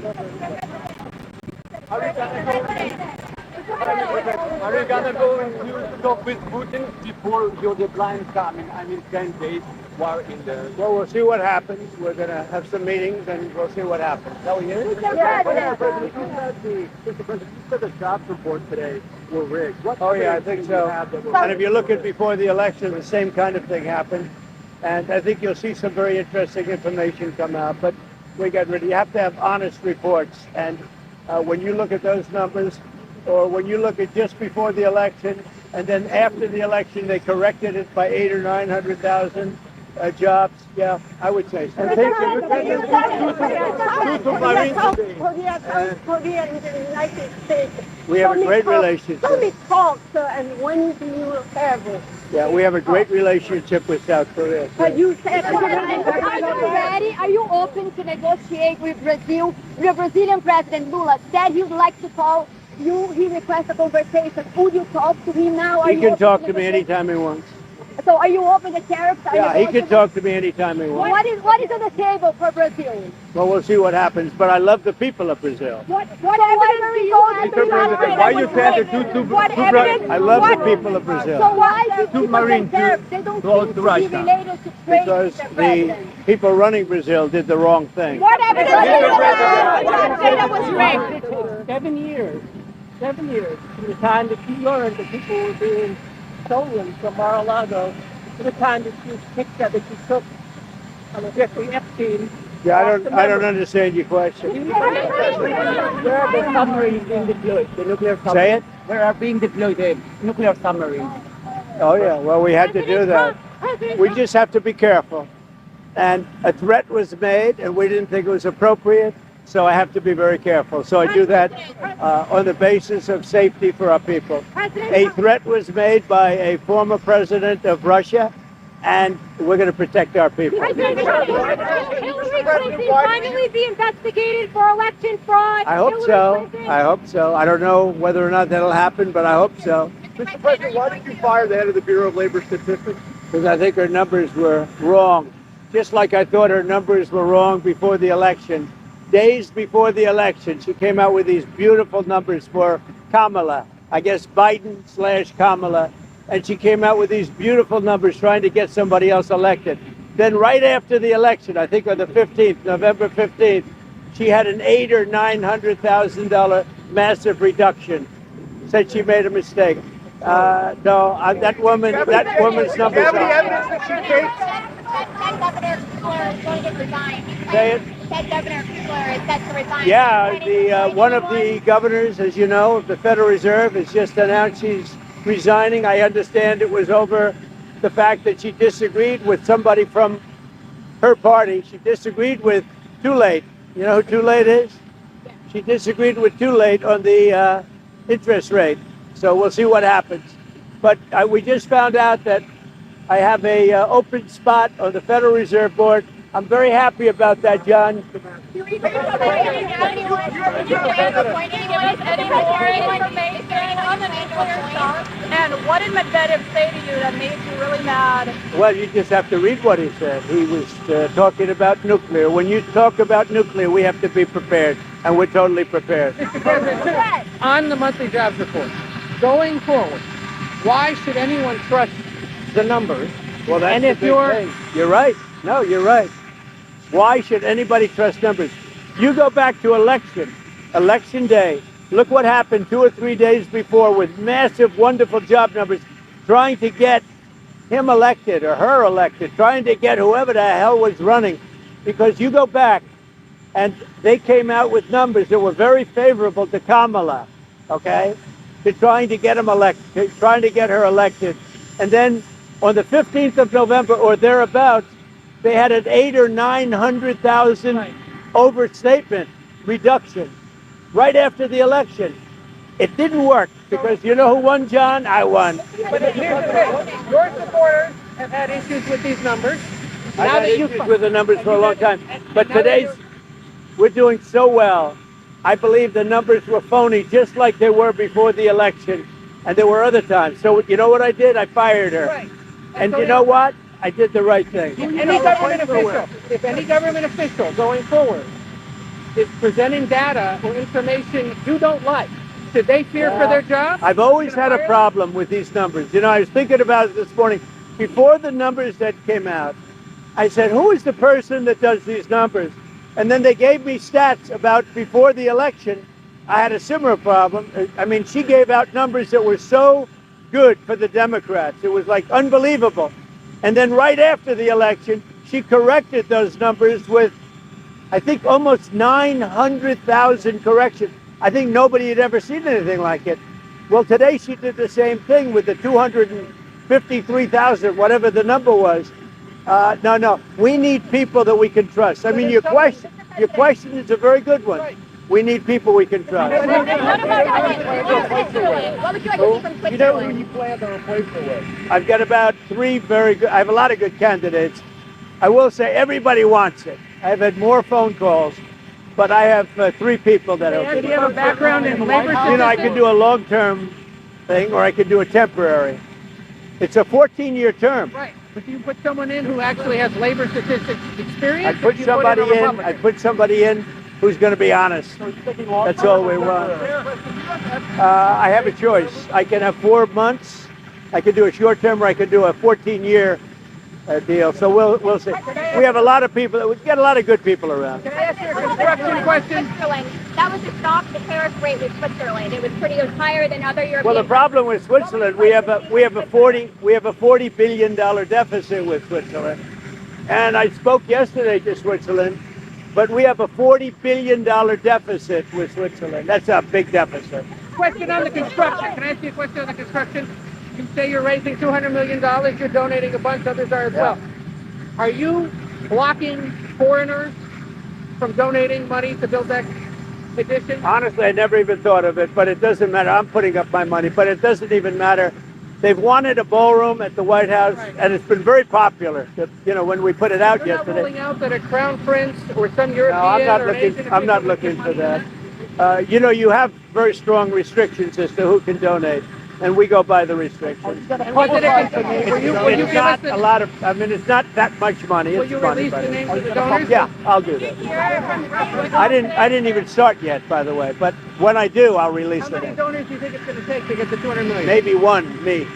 Are you gonna go and talk with Putin before your deadline coming? I mean, 10 days while in the... Well, we'll see what happens. We're going to have some meetings, and we'll see what happens. Oh, yeah? Yeah. President, Mr. President, you said the jobs report today were rigged. What Oh, yeah, I think so. And if you look at before the election, the same kind of thing happened. And I think you'll see some very interesting information come out. But we got ready. You have to have honest reports. And when you look at those numbers, or when you look at just before the election, and then after the election, they corrected it by 800,000 or 900,000 jobs. Yeah, I would say so. Korea and the United States. We have a great relationship. So many talks, and when do you have it? Yeah, we have a great relationship with South Korea. But you said... Are you ready? Are you open to negotiate with Brazil? The Brazilian President Lula said he would like to call you. He requested a conversation. Would you talk to him now? He can talk to me anytime he wants. So are you open to tariffs? Yeah, he can talk to me anytime he wants. What is on the table for Brazil? Well, we'll see what happens, but I love the people of Brazil. What evidence do you have? Mr. President, why you send the two I love the people of Brazil. So why do Two people Marines say tariffs? They don't close seem to to be Russia. related to trade Because with the the president. people running Brazil did the wrong thing. What evidence do you have? That was rigged. It takes 7 years, 7 years from the time that you learned that people were being stolen from Mar-a-Lago to the time that you picked that you took on the Jeffrey Epstein. Yeah, I don't understand your question. Where are the submarines being deployed? The nuclear submarines. Say it? Where are being deployed the nuclear submarines? Oh, yeah, well, we had to do that. We just have to be careful. And a threat was made, and we didn't think it was appropriate, so I have to be very careful. So I do that on the basis of safety for our people. A threat was made by a former president of Russia, and we're going to protect our people. Hillary Clinton finally be investigated for election fraud. I hope so. I hope so. I don't know whether or not that'll happen, but I hope so. Mr. President, why did you fire the head of the Bureau of Labor Statistics? Because I think her numbers were wrong. Just like I thought her numbers were wrong before the election. Days before the election, she came out with these beautiful numbers for Kamala. I guess Biden/Kamala. And she came out with these beautiful numbers trying to get somebody else elected. Then right after the election, I think on the 15th, November 15th, she had an $800,000 or $900,000 massive reduction. Said she made a mistake. No, that woman's numbers Have any are. evidence that she faked? Governor Cooper is going to get resigned. Say it. Said Governor Cooper is set to resign. Yeah, the one of the governors, as you know, of the Federal Reserve has just announced she's resigning. I understand it was over the fact that she disagreed with somebody from her party. She disagreed with Too Late. You know who Too Late is? She disagreed with Too Late on the interest rate. So we'll see what happens. But we just found out that I have a open spot on the Federal Reserve Board. I'm very happy about that, John. And what did Medvedev say to you that made you really mad? Well, you just have to read what he said. He was talking about nuclear. When you talk about nuclear, we have to be prepared, and we're totally prepared. On the monthly jobs report, going forward, why should anyone trust the numbers? Well, that's And the if big you're- thing. You're right. No, you're right. Why should anybody trust numbers? You go back to election day. Look what happened 2 or 3 days before with massive, wonderful job numbers, trying to get him elected or her elected, trying to get whoever the hell was running. Because you go back, and they came out with numbers that were very favorable to Kamala, okay, to trying to get him elected, trying to get her elected. And then on the 15th of November or thereabouts, they had an 800,000 or 900,000 overstatement reduction right after the election. It didn't work because you know who won, John? I won. But here's the thing. Your supporters have had issues with these numbers. I've had issues with the numbers for a long time. But we're doing so well. I believe the numbers were phony, just like they were before the election. And there were other times. So you know what I did? I fired her. Right. And you know what? I did the right thing. If any government official going forward is presenting data or information you don't like. Should they fear for their job? I've always had a problem with these numbers. You know, I was thinking about it this morning. Before the numbers that came out, I said, who is the person that does these numbers? And then they gave me stats about before the election. I had a similar problem. I mean, she gave out numbers that were so good for the Democrats. It was like unbelievable. And then right after the election, she corrected those numbers with, I think, almost 900,000 corrections. I think nobody had ever seen anything like it. Well, today she did the same thing with the 253,000, whatever the number was. No, we need people that we can trust. I mean, your question is a very good one. We need people we can trust. What about Switzerland? What would you like to see from Switzerland? You know who you plan to replace her with? I've got about 3 very good, I have a lot of good candidates. I will say everybody wants it. I've had more phone calls, but I have 3 people that are. Do you have a background in labor? You know, I could do a long-term thing or I could do a temporary. It's a 14-year term. Right. But do you put someone in who actually has labor statistics experience? I put somebody in who's going to be honest. That's all we want. I have a choice. I can have 4 months. I could do a short term, or I could do a 14-year deal. So we'll see. We have a lot of people. We get a lot of good people around. Can I ask you a construction question? Switzerland. That was the tariff rate with Switzerland. It was higher than other European. Well, the problem with Switzerland, we have a $40 billion deficit with Switzerland, and I spoke yesterday to Switzerland, but we have a $40 billion deficit with Switzerland. That's a big deficit. Question on the construction. Can I ask you a question on the construction? You say you're raising $200 million. You're donating a bunch. Others are as well. Are you blocking foreigners from donating money to build that addition? Honestly, I never even thought of it, but it doesn't matter. I'm putting up my money, but it doesn't even matter. They've wanted a ballroom at the White House, and it's been very popular. You know, when we put it out You're not yesterday. ruling out that a crown prince or some European No, I'm not or an looking. Asian I'm not official would looking give for money that. You know, you have very strong restrictions as to who can donate, and we go by the restrictions. Will you It's give us not a lot of. I mean, it's not that much money. Will It's you money, release but the names of the donors? yeah, I'll do that. I didn't even start yet, by the way. But when I do, I'll release How the many names. donors do you think it's going to take to get the $200 million? Maybe one, me.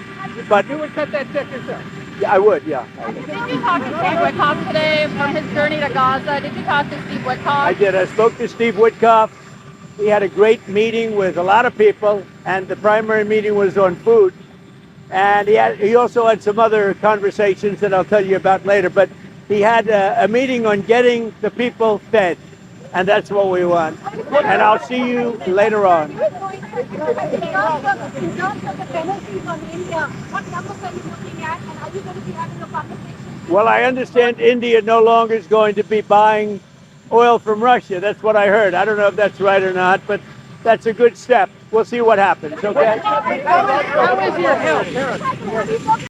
But You would cut that check yourself. yeah, I would. Yeah. Did you talk to Steve Witkoff today from his journey to Gaza? Did you talk to Steve Witkoff? I did. I spoke to Steve Witkoff. We had a great meeting with a lot of people, and the primary meeting was on food. And he also had some other conversations that I'll tell you about later. But he had a meeting on getting the people fed, and that's what we want. And I'll see you later on. In terms of the penalties on India, what numbers are you looking at, and are you going to be having a conversation? Well, I understand India no longer is going to be buying oil from Russia. That's what I heard. I don't know if that's right or not, but that's a good step. We'll see what happens, okay? How is your health?